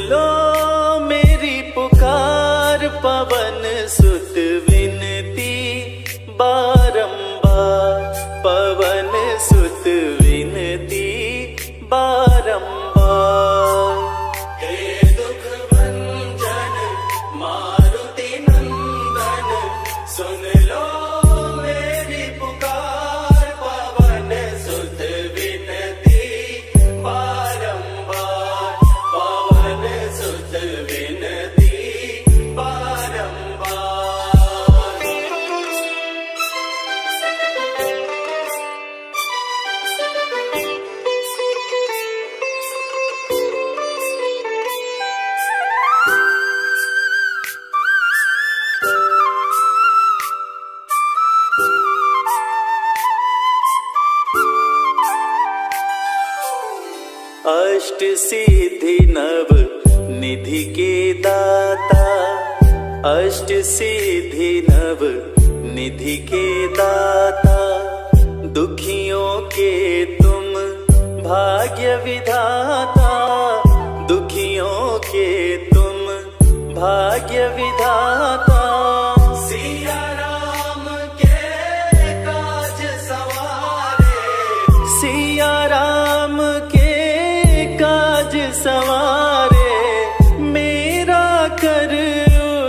लो मेरी पुकार, पवन सुत विनती बारंबार, पवन सुत विनती बारंबार। हे दुख भंजन मारुति नंदन, सुन लो मेरी पुकार, पवन सुत विनती बारंबार, पवन सुत विनती बारंबार। अष्ट सिद्धि नव निधि के दाता, अष्ट सिद्धि नव निधि के दाता, दुखियों के तुम भाग्य विधाता, दुखियों के तुम भाग्य विधाता। सिया राम के काज सवारे, सिया राम के काज सवारे, मेरा कर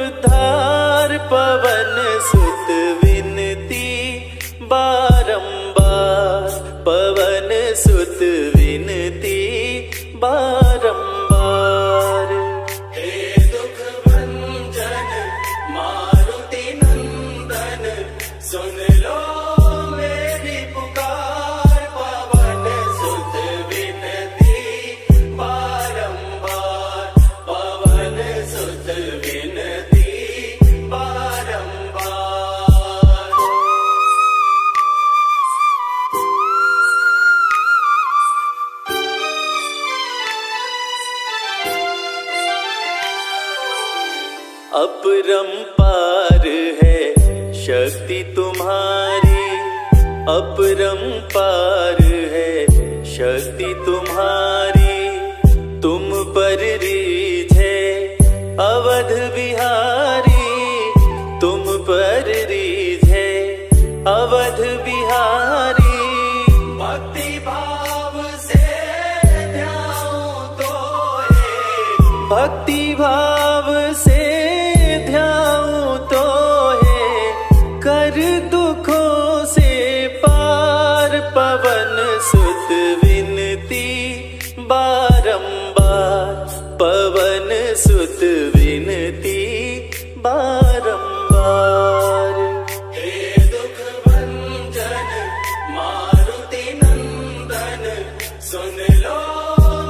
उद्धार, पवन सुत विनती बारंबार, पवन सुत विनती बारंबार। हे दुख भंजन मारुति नंदन, सुन लो मेरी पुकार, पवन सुत विनती बारंबार, पवन सुत विनती बारंबार। अपरंपार है शक्ति तुम्हारी, अपरंपार है शक्ति तुम्हारी, तुम पर रीझे अवध बिहारी, तुम पर रीझे अवध बिहारी। भक्ति भाव से ध्याऊं तो है, भक्ति भाव से ध्याऊं तो है, कर दुखों से पार, पवन सुत विनती बारंबार, पवन सुत विनती बारंबार। हे दुख भंजन मारुति नंदन, सुन लो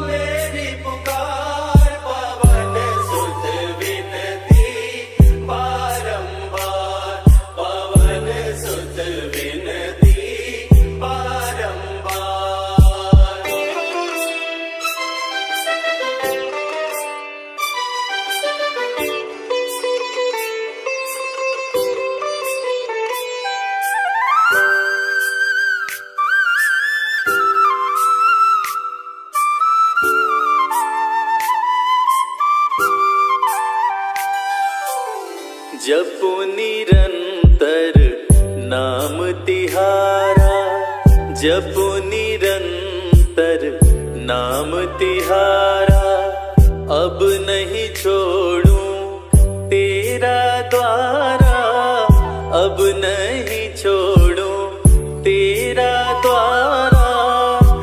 मेरी पुकार, पवन सुत विनती बारंबार, पवन सुत विनती बारंबार। जपो निरंतर नाम तिहारा, जपो निरंतर नाम तिहारा, अब नहीं छोड़ूं तेरा द्वारा, अब नहीं छोड़ूं तेरा द्वारा।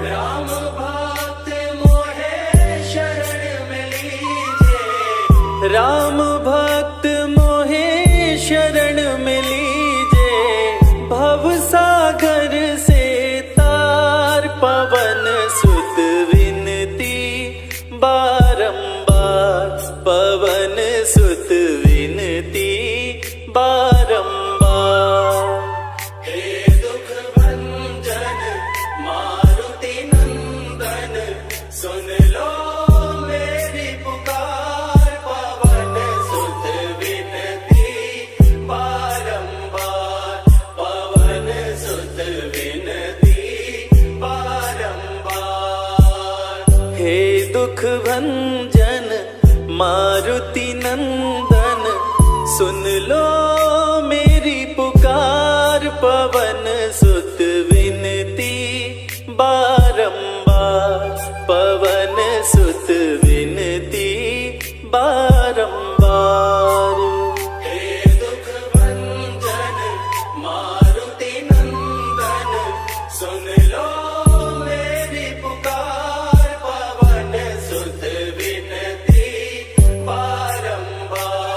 राम भक्त मोहे शरण में लीजे, राम भक्त मोहे शरण में लीजे, भव सागर से तार, पवन सुत विनती बारंबार, पवन सुत विनती बारंबार। हे दुख भंजन मारुति नंदन, सुन लो मेरी पुकार, पवन सुत विनती बारंबार, पवन सुत विनती बारंबार। हे दुख भंजन मारुति नंदन सुन लो मेरी पुकार, पवन सुत विनती बारंबार, पवन सुत विनती बारंबार। हे दुख भंजन मारुति नंदन सुन लो मेरी पुकार, पवन सुत विनती बारंबार।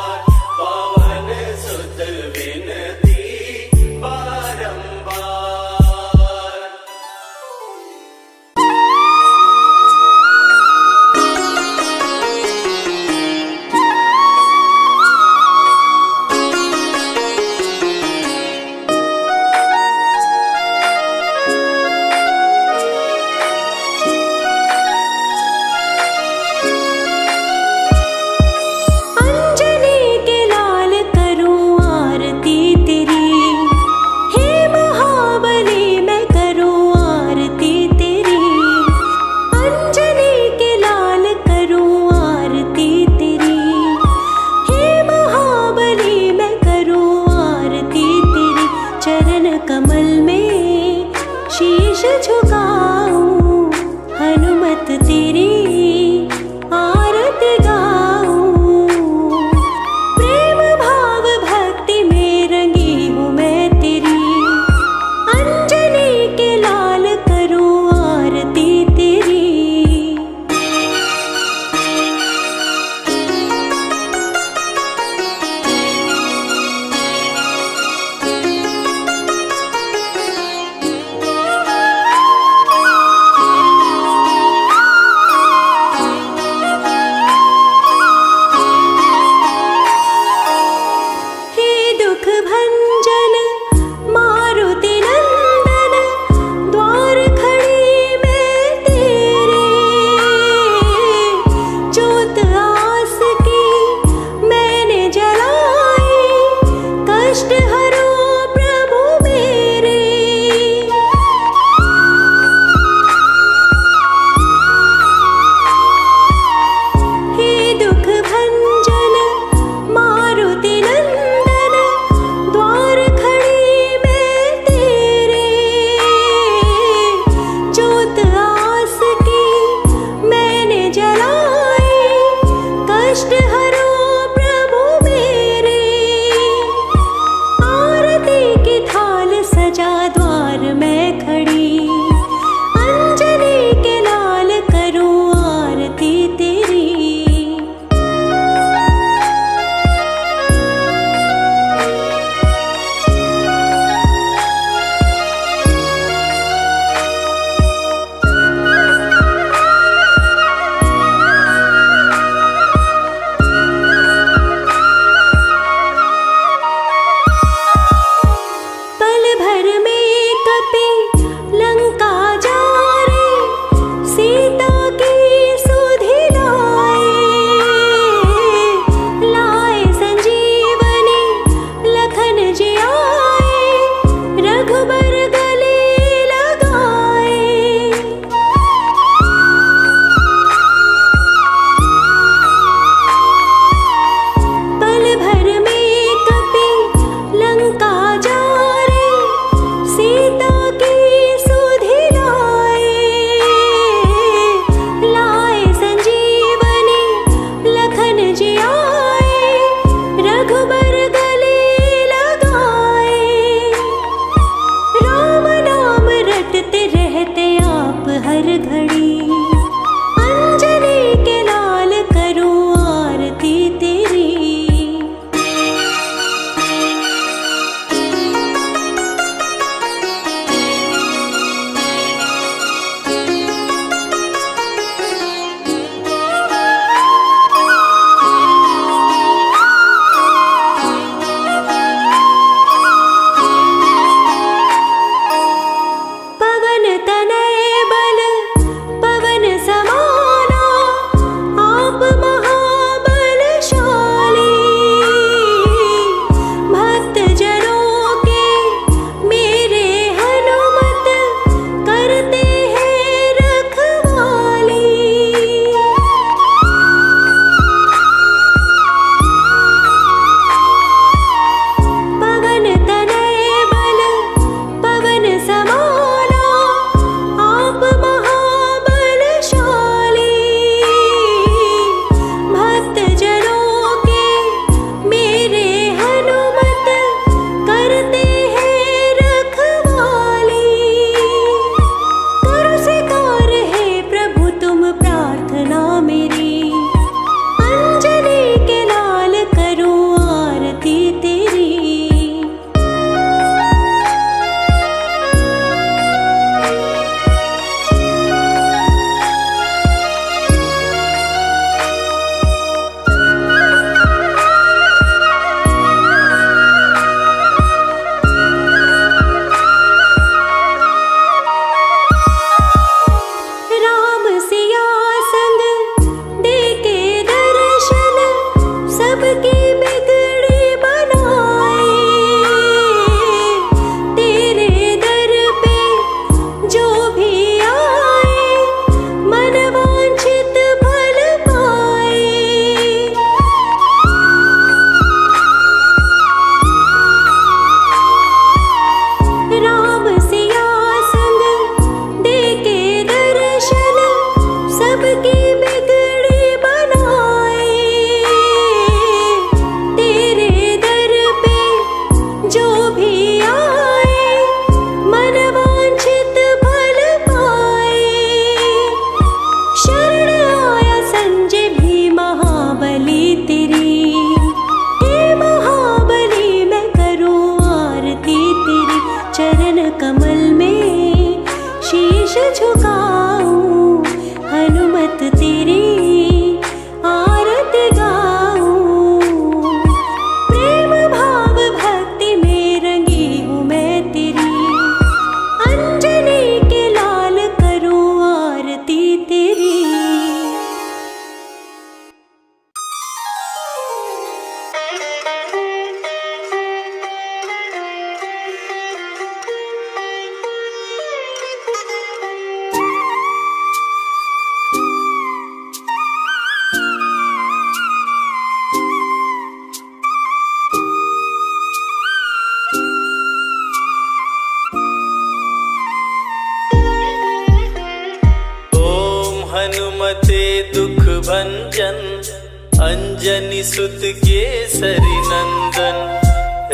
अंजनी सुत केसरी नंदन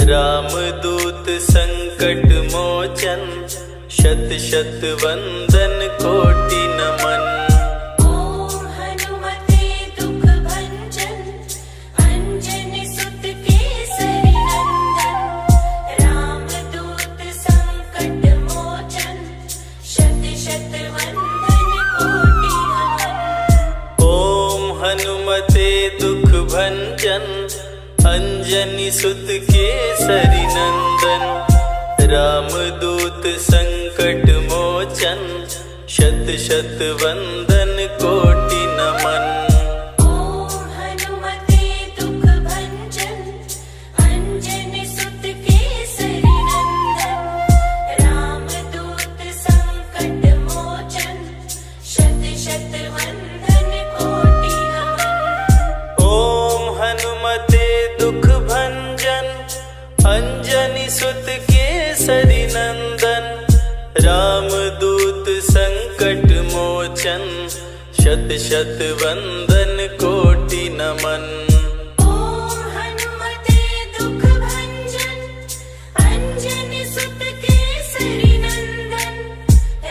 रामदूत संकट मोचन शत शत वंदन कोटि नमन। ओम हनुमते दुख भंजन अंजनी सुत केसरी नंदन रामदूत संकट मोचन शत शत वंदन कोटि नमन। ओम हनुमते दुख भंजन अंजनी सुत केसरी नंदन रामदूत संकट मोचन शत शत वंदन कोटि नमन। ओम हनुमते दुख भंजन अंजनी सुत केसरी नंदन रामदूत संकट मोचन शत शत वंदन कोटि नमन। ओम हनुमते दुख भंजन अंजनी सुत केसरी नंदन रामदूत संकट मोचन शत शत वंदन कोटि नमन। ओम हनुमते दुख भंजन अंजनी सुत केसरी नंदन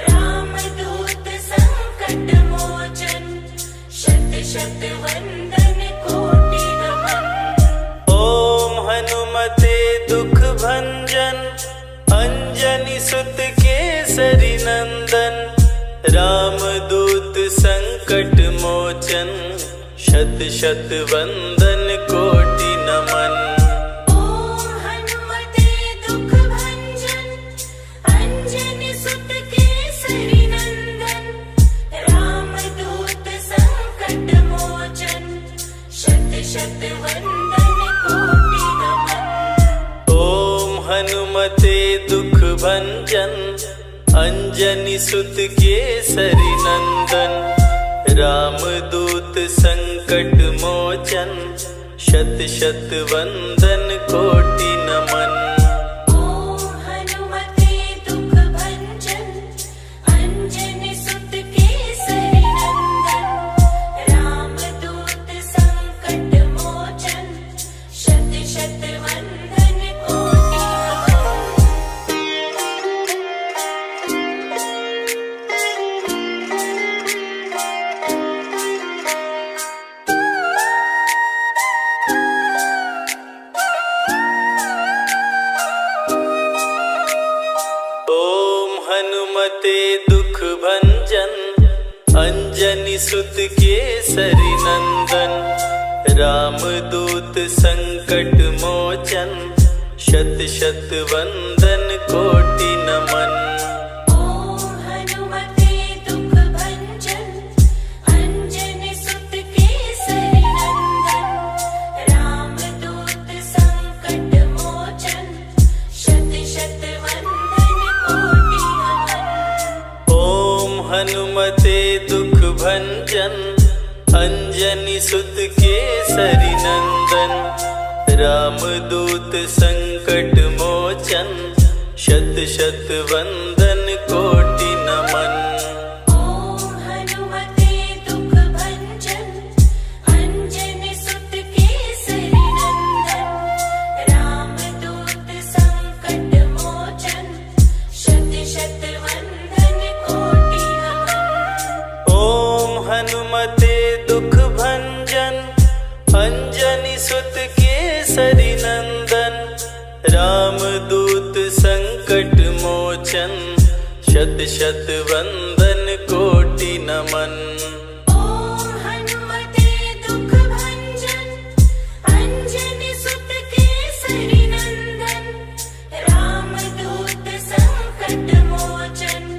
रामदूत संकट मोचन शत शत वंदन कोटि नमन। ओम हनुमते दुख भंजन अंजनी सुत केसरी नंदन रामदूत संकट मोचन शत शत वंदन कोटि नमन। ओम हनुमते दुख भंजन अंजनी सुत केसरी नंदन रामदूत संकट मोचन शत शत वंदन कोटि नमन। ओम हनुमते दुख भंजन अंजनी सुत केसरी नंदन रामदूत संकट मोचन शत शत वंदन कोटि नमन। ओम हनुमते दुख भंजन अंजनी सुत केसरी नंदन रामदूत संकट मोचन शत शत वंदन कोटि ओम हनुमते दुख भंजन अंजनी सुत केसरी नंदन रामदूत संकट मोचन शत शत वंदन कोटि नमन। ओम हनुमते दुख भंजन अंजनी सुत केसरी नंदन रामदूत संकट मोचन शत शत वंदन कोटि नमन। ओम हनुमते दुख भंजन अंजनी सुत केसरी नंदन रामदूत संकट मोचन शत शत वंदन कोटि नमन। ओम हनुमते दुख भंजन अंजनी सुत केसरी नंदन रामदूत संकट मोचन शत शत वंदन कोटि नमन। ओम हनुमते दुख भंजन अंजनी सुत केसरी नंदन रामदूत संकट मोचन शत शत वंदन कोटि नमन। ओम हनुमते दुख भंजन अंजनी सुत केसरी नंदन रामदूत संकट मोचन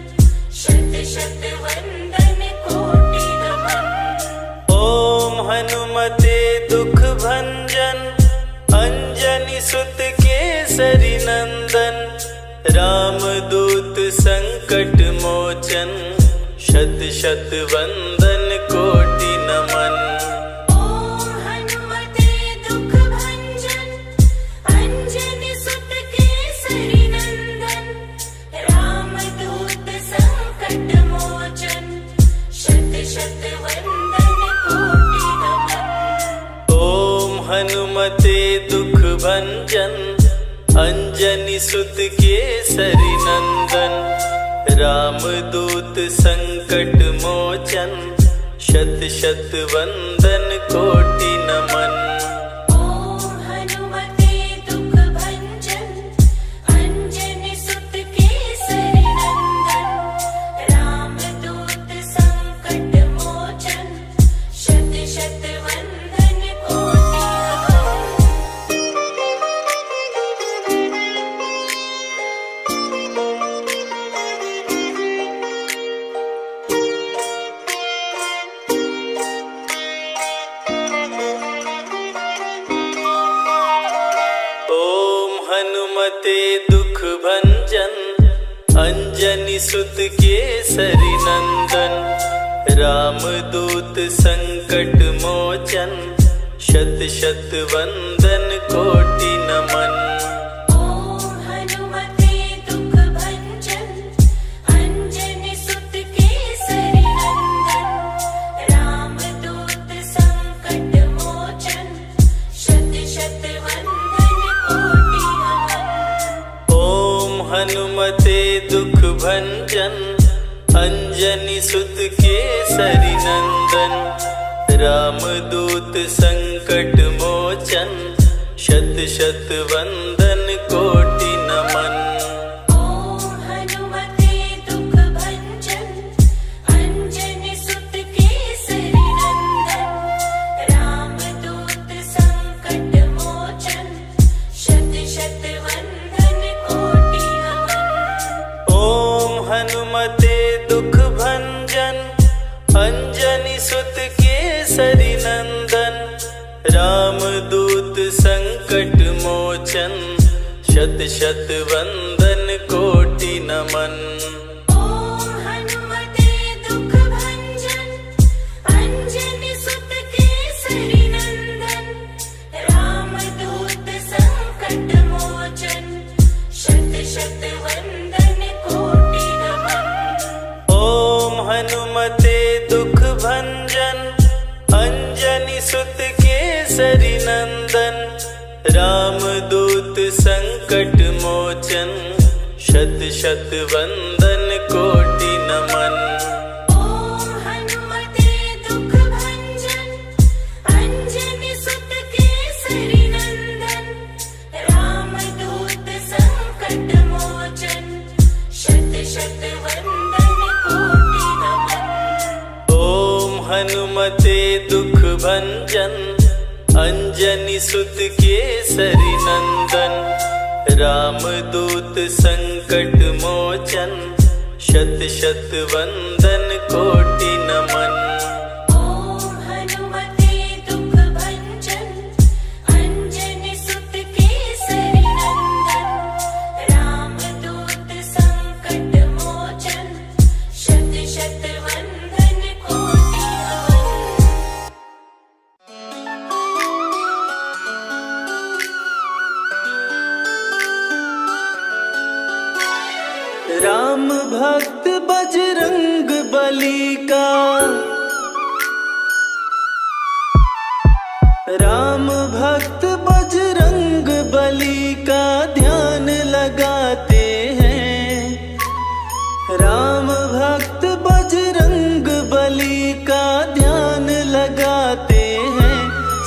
शत शत वंदन कोटि नमन। ओम हनुमते दुख भंजन अंजनी सुत केसरी नंदन रामदूत संकट मोचन शत शत वंदन कोटि नमन। ओम हनुमते दुख भंजन अंजनी सुत केसरी नंदन रामदूत संकट मोचन शत शत वंदन कोटि नमन। हनुमते दुख भंजन अंजनी सुत केसरी नंदन। रामदूत संकट मोचन शत शत वंदन कोटि नमन। ओम हनुमते दुख भंजन अंजनी सुत केसरी नंदन। रामदूत संकट मोचन शत शत वंदन कोटि ओम हनुमते दुख भंजन अंजनी सुत केसरी नंदन। रामदूत संकट मोचन शत शत वंदन कोटि नमन। ओम हनुमते दुख भंजन अंजनी सुत केसरी नंदन। रामदूत संकट मोचन शत शत वंदन कोटि नमन। ओम हनुमते दुख भंजन अंजनी सुत केसरी नंदन। रामदूत संकट मोचन शत शत वंदन कोटि नमन। ओम हनुमते दुख भंजन अंजनी सुत केसरी नंदन। रामदूत संकट मोचन शत शत वंदन कोटि नमन। ओम हनुमते दुख भंजन अंजनी सुत केसरी नंदन। रामदूत संकट मोचन शत शत वंदन कोटि नमन। ओम हनुमते दुख भंजन अंजनी सुत केसरी नंदन। रामदूत संकट मोचन शत शत वंदन कोटि नमन। ओम हनुमते दुख भंजन अंजनी सुत केसरी नंदन। रामदूत संकट मोचन शत शत वंदन कोटि नमन। ओम हनुमते दुख भंजन अंजनी सुत केसरी नंदन। रामदूत संकट मोचन शत शत वंदन कोटि नमन। ओम हनुमते दुख भंजन अंजनी सुत केसरी नंदन। रामदूत संकट मोचन शत शत वंदन कोटि नमन। ओम हनुमते दुख भंजन अंजनी सुत केसरी नंदन। रामदूत संकट मोचन शत शत वंदन कोटि नमन। राम भक्त बजरंग बली का राम भक्त बजरंग बली का ध्यान लगाते हैं। राम भक्त बजरंग बली का ध्यान लगाते हैं।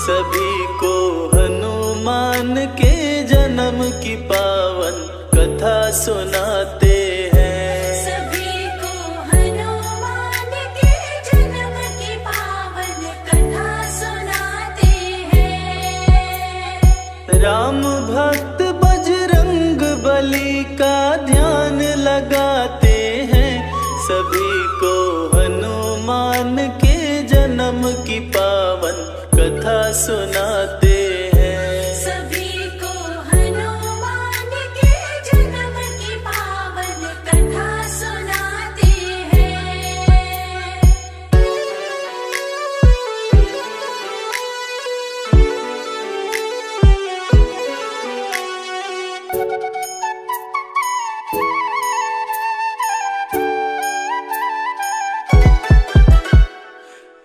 सभी को हनुमान के जन्म की पावन कथा सुनाते हैं। सभी को हनुमान के जन्म की पावन कथा सुनाते हैं। राम भक्त बजरंग बली का ध्यान लगाते हैं। सभी को हनुमान के जन्म की पावन कथा सुनाते हैं। सभी को हनुमान के जन्म की पावन कथा सुनाते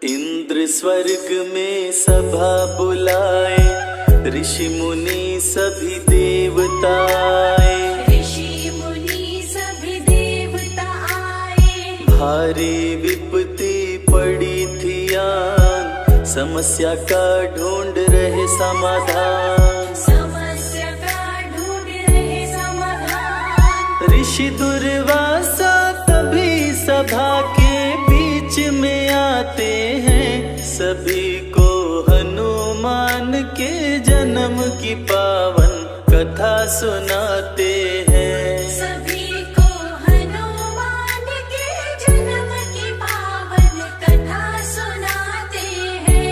इंद्र स्वर्ग में सभा बुलाए, ऋषि मुनि सभी देवता आए, ऋषि मुनि सभी देवता आए। भारी विपत्ति पड़ी थी आन, समस्या का ढूंढ रहे समाधान। समस्या का ढूंढ रहे समाधान। ऋषि दुर्वासा तभी सभा के बीच में आते हैं, सभी को हनुमान के जन्म की पावन कथा सुनाते हैं। सभी को हनुमान के जन्म की पावन कथा सुनाते हैं।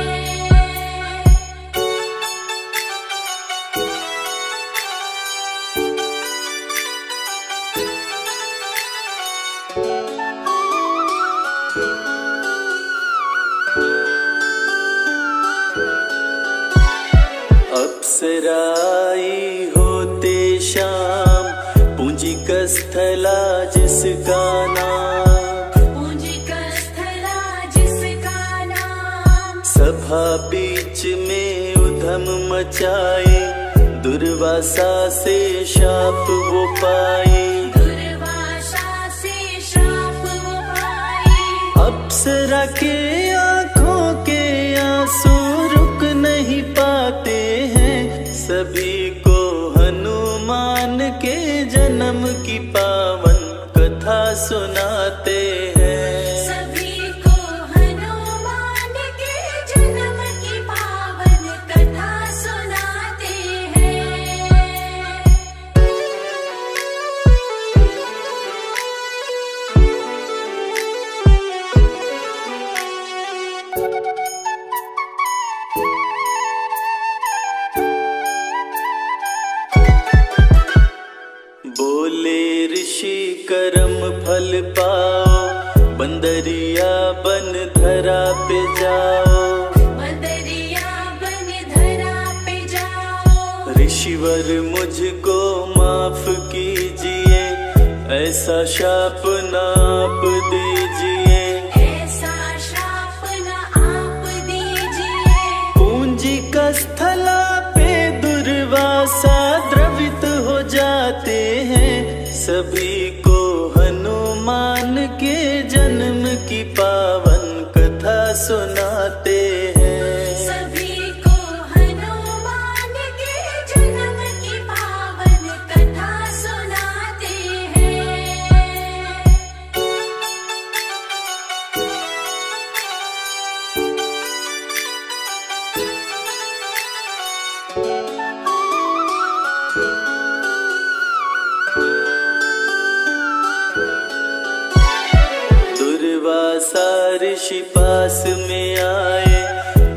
अप्सराई होते शाम, पूंजिक स्थला जिसका नाम, पूंजिक स्थला जिसका नाम। सभा बीच में उधम मचाए, दुर्वासा से शाप वो पाए। दुर्वासा से श्राप वो पाए। अप्सरा के आँखों के आंसू रुक नहीं पाते हैं, सभी को हनुमान के जन्म की पावन कथा सुनाते हैं। सभी को हनुमान के जन्म की पावन कथा सुनाते हैं। बोले ऋषि कर्म फल पाओ, बंदरिया बन धरा पे जाओ। बंदरिया बन धरा पे जाओ। ऋषिवर मुझको माफ कीजिए, ऐसा शाप ना आप दीजिए। ऐसा श्राप न आप दीजिए। पूंजिक स्थला पे दुर्वासा द्रवित हो जाते हैं, सभी को हनुमान के जन्म की पावन कथा सुनाते हैं। सभी को हनुमान के जन्म की पावन कथा सुनाते हैं। दुर्वासा ऋषि पास में आए,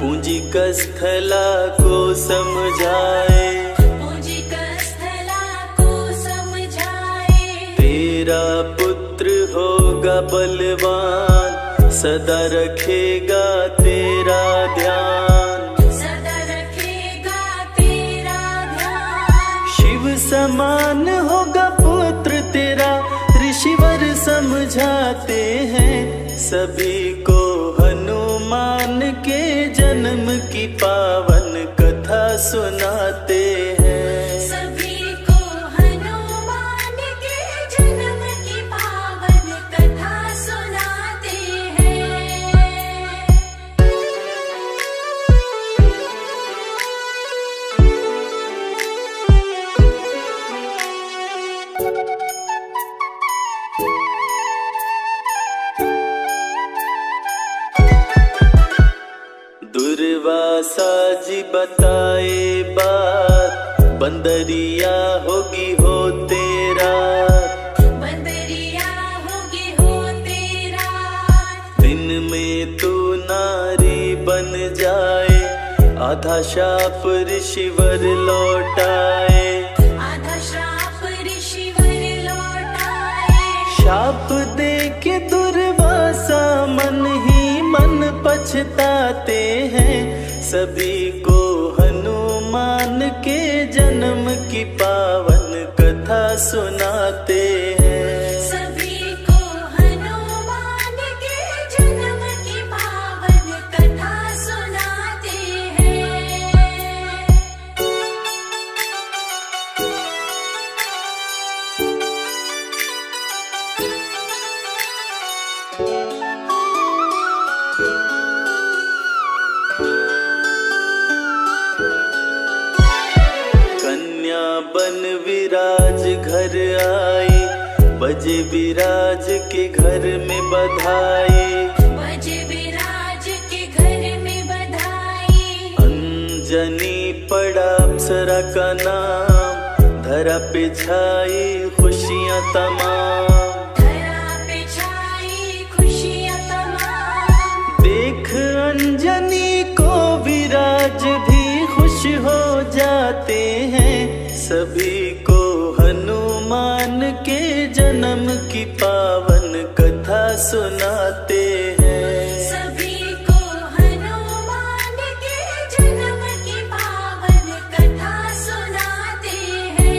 पूंजिक स्थला को समझाए। पूंजिक स्थला को समझाए। तेरा पुत्र होगा बलवान, सदा रखेगा तेरा ध्यान। सदा रखेगा तेरा ध्यान। शिव समान होगा पुत्र तेरा, ऋषिवर समझाते हैं, सभी को हनुमान के जन्म की पावन कथा सुनाते हैं। सभी को हनुमान के जन्म की पावन कथा सुनाते हैं। दुर्वासा जी बताए बात, बंदरिया होगी हो तेरा। बंदरिया होगी हो तेरा। दिन में तू नारी बन जाए, आधा शाप ऋषिवर लौटाए। आधा श्राप ऋषिवर लौटाए। शाप दे के दुर्वासा मन ही मन पछताते हैं, सभी को हनुमान के जन्म की पावन कथा सुनाते हैं। सभी को हनुमान के जन्म की पावन कथा सुनाते हैं। बन विराज घर आई, बजे विराज के घर में बधाई। बजे विराज के घर में बधाई। अंजनी पड़ा अप्सरा का नाम, धरा पे छाई खुशियाँ तमाम। धरा पे छाई खुशियाँ तमाम। देख अंजनी को विराज भी खुश हो जाते हैं, सभी को हनुमान के जन्म की पावन कथा सुनाते हैं। सभी को हनुमान के जन्म की पावन कथा सुनाते हैं।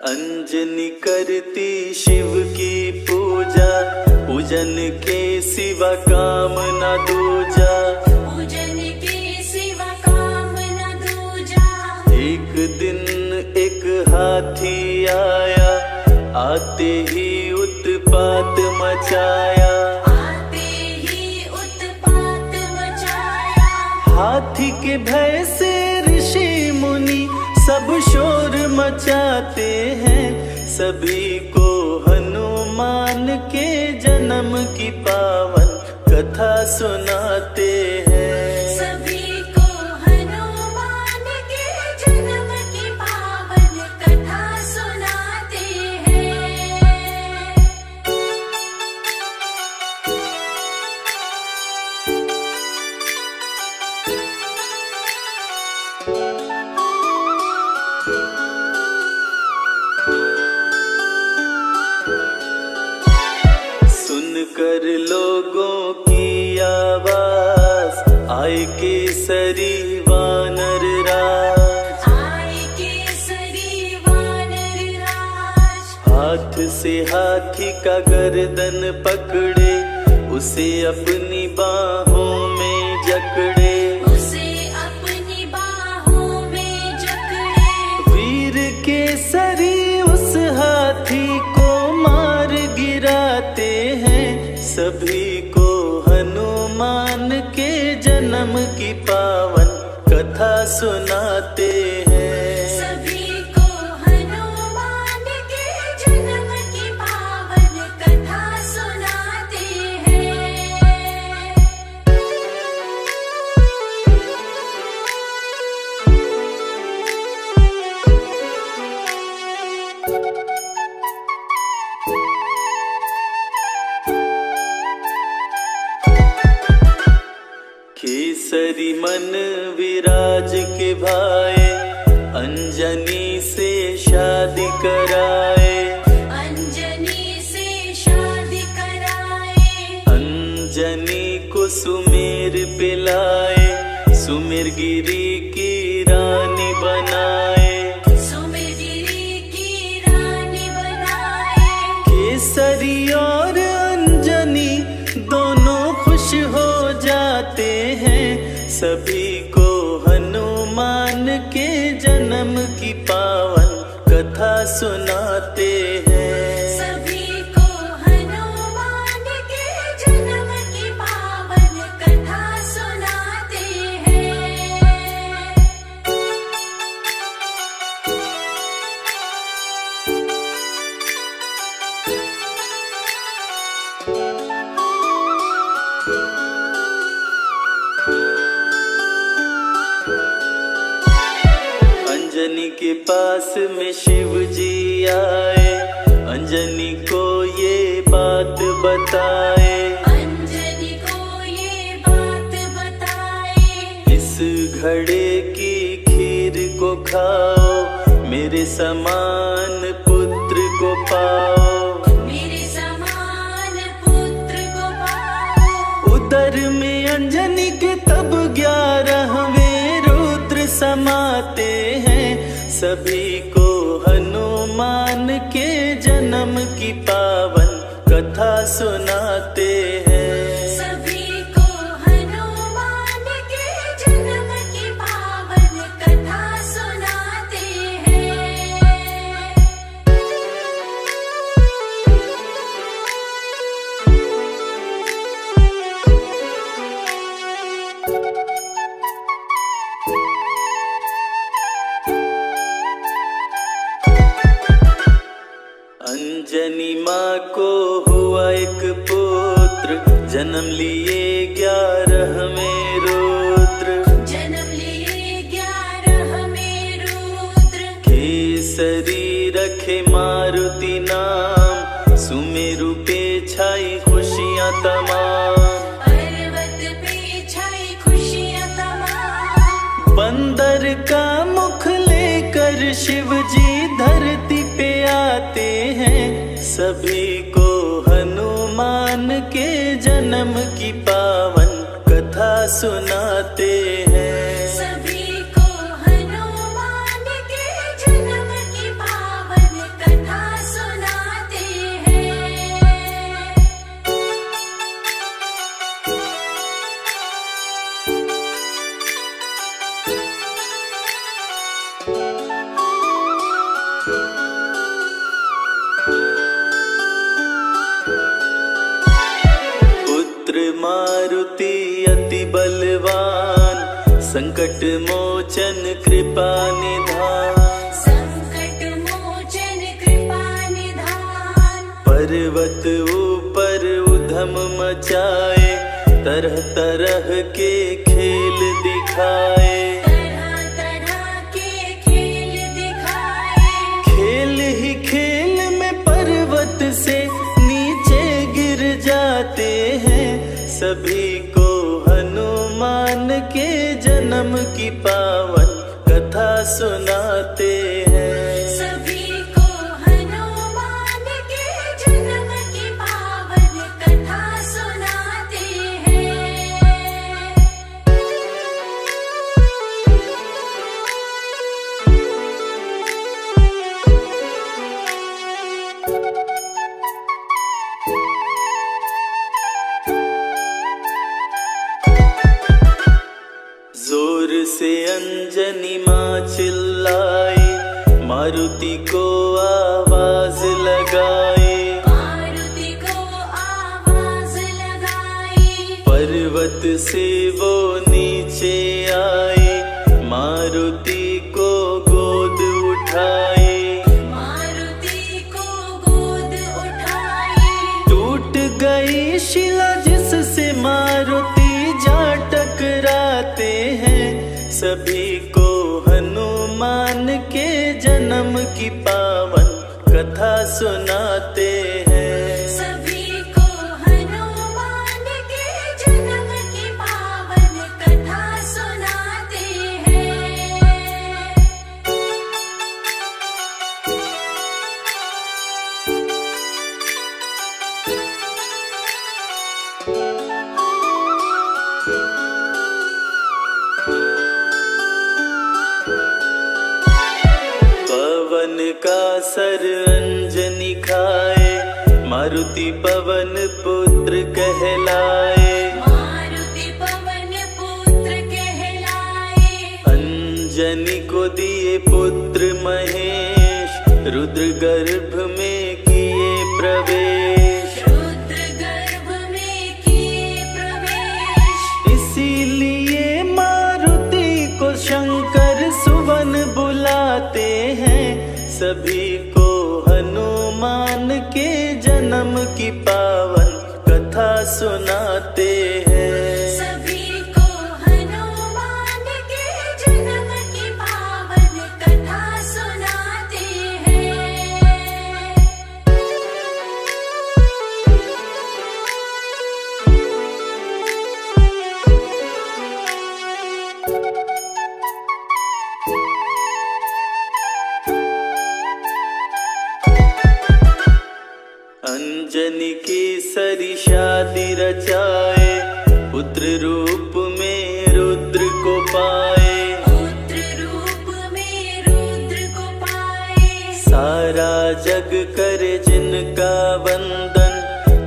अंजनी करती शिव की पूजा, पूजन के सिवा काम न दूजा। पूजन के सिवा काम न दूजा। एक दिन एक हाथी आया, आते ही उत्पात मचाया। आते ही उत्पात मचाया। हाथी के भय से ऋषि मुनि सब शोर मचाते हैं, सभी को हनुमान के जन्म की पावन कथा सुनाते हैं। सभी को हनुमान के जन्म की पावन कथा सुनाते हैं। सुनकर लोगों की आवाज, आए केसरी वानर राज। आए केसरी वानर राज। हाथ से हाथी का गर्दन पकड़े, उसे अपनी बाहों में जकड़े। उसे अपनी बाहों में जकड़े। वीर केसरी उस हाथी को मार गिराते हैं, सभी को हनुमान के जन्म की पावन कथा सुनाते हैं। सभी को हनुमान के जन्म की पावन कथा सुनाते हैं। केसरी मन विराज के भाए, अंजनी से शादी कराए। अंजनी से शादी कराए। अंजनी को सुमेर पिलाए, सुमेर गिरी की रानी बनाए। सुमेरगिरी की रानी बनाए। केसरी और अंजनी दोनों खुश हो जाते हैं, सभी को हनुमान के जन्म की पावन कथा सुनाते हैं। सभी को हनुमान के जन्म की पावन कथा सुनाते हैं। अंजनी के पास में शिव जी आए, अंजनी को ये बात बताए। अंजनी को ये बात बताए। इस घड़े की खीर को खाओ, मेरे समान पुत्र को पाओ। मेरे समान पुत्र को पाओ। उदर में अंजनी के तब 11वें रुद्र समाते हैं, सभी को हनुमान के जन्म की पावन कथा सुनाते हैं। सभी को हनुमान के जन्म की पावन कथा सुनाते केसरी रखे मारुति नाम, सुमेरु पे छाई खुशियाँ तमाम। पर्वत पे छाई खुशियाँ तमाम। बंदर का मुख लेकर शिव जी धरती पे आते हैं, सभी को हनुमान के जन्म की पावन कथा सुनाते हैं। सभी को हनुमान के जन्म की पावन कथा सुनाते हैं। पुत्र मारुति अति बलवान, संकट मोचन कृपा निधान। संकट मोचन कृपा निधान। पर्वत ऊपर उधम मचाए, तरह तरह के खेल दिखाए। तरह तरह के खेल दिखाए। खेल ही खेल में पर्वत से नीचे गिर जाते हैं, सभी को हनुमान के जन्म की पावन कथा सुनाते हैं। सभी को हनुमान के जन्म की पावन कथा सुनाते हैं। जोर से अंजनी माँ चिल्लाई, मारुति को आवाज लगाई। मारुति को आवाज लगाई। पर्वत से वो नीचे आई, मारुति को गोद उठाई। मारुति को गोद उठाई। टूट गई शिला जिससे मारुति जा टकराते हैं, सभी को हनुमान के जन्म की पावन कथा सुनाते हैं। सभी को हनुमान के जन्म की पावन कथा सुनाते हैं। पवन का सर अंजनी खाए, मारुति पवन पुत्र कहलाए। मारुति पवन पुत्र कहलाए। अंजनी को दिए पुत्र महेश, रुद्र गर्भ में किए प्रवेश। रुद्र गर्भ में किए प्रवेश। इसीलिए मारुति को शंकर सुवन बुलाते हैं, सभी को हनुमान के जन्म की पावन कथा सुनाते हैं। सभी को हनुमान के जन्म की पावन कथा सुनाते हैं। अंजनी की सरी शादी रचाए, पुत्र रूप में रुद्र को पाए। पुत्र रूप में रुद्र को पाए। सारा जग करे जिनका वंदन,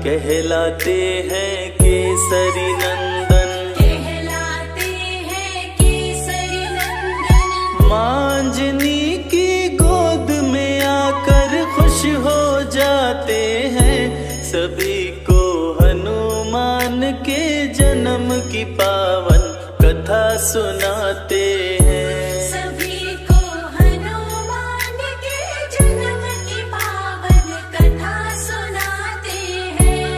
कहलाते हैं केसरी नंदन। कहलाते हैं केसरी नंदन। मांजनी की गोद में आकर खुश हो जाते हैं, सभी को हनुमान के जन्म की पावन कथा सुनाते हैं। सभी को हनुमान के जन्म की पावन कथा सुनाते हैं।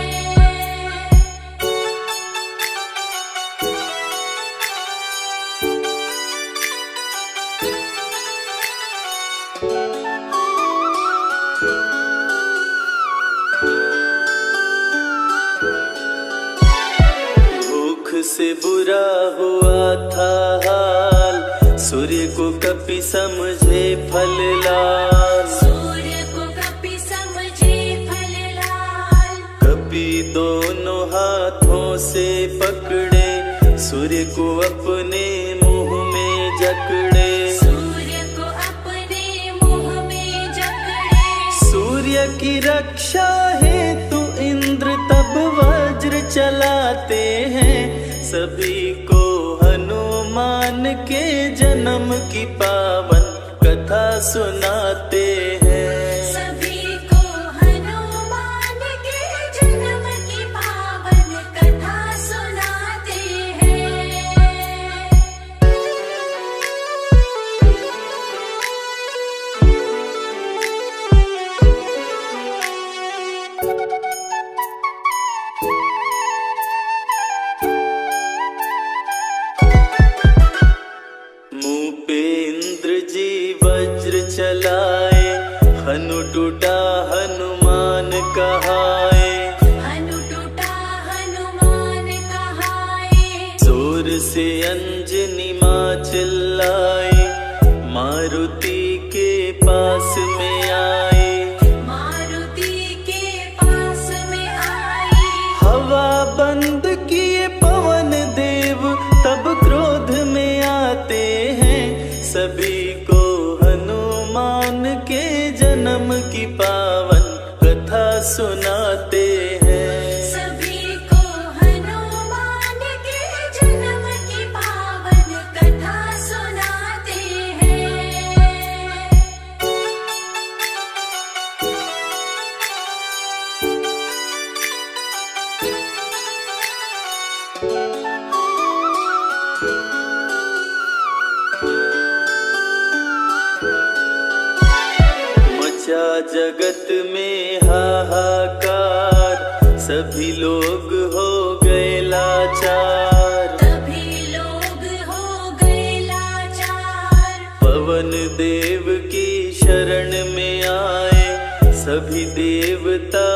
बुरा हुआ था हाल, सूर्य को कपि समझे फल लाल। सूर्य को कपि समझे फल लाल। कपि दोनों हाथों से पकड़े, सूर्य को अपने मुंह में जकड़े। सूर्य को अपने मुंह में जकड़े। सूर्य की रक्षा हेतु इंद्र तब वज्र चलाते हैं, सभी को हनुमान के जन्म की पावन कथा सुनाते हैं। सभी को हनुमान के जन्म की पावन कथा सुनाते हैं। मुंह पे इंद्र जी वज्र चलाए, हनु टूटा हनुमान कहाए। हनु टूटा हनुमान कहाए। जोर से अंजनी माँ चिल्लाई, मारुति के पास में आए। मारुति के पास में आई। हवा बंद किए पवन देव तब क्रोध में आते हैं, सभी को हनुमान के जन्म की पावन कथा सुनाते हैं। सभी को हनुमान के जन्म की पावन कथा सुनाते हैं। मचा जगत में हाहाकार, सभी लोग हो गए लाचार। सभी लोग हो गए लाचार। पवन देव की शरण में आए, सभी देवता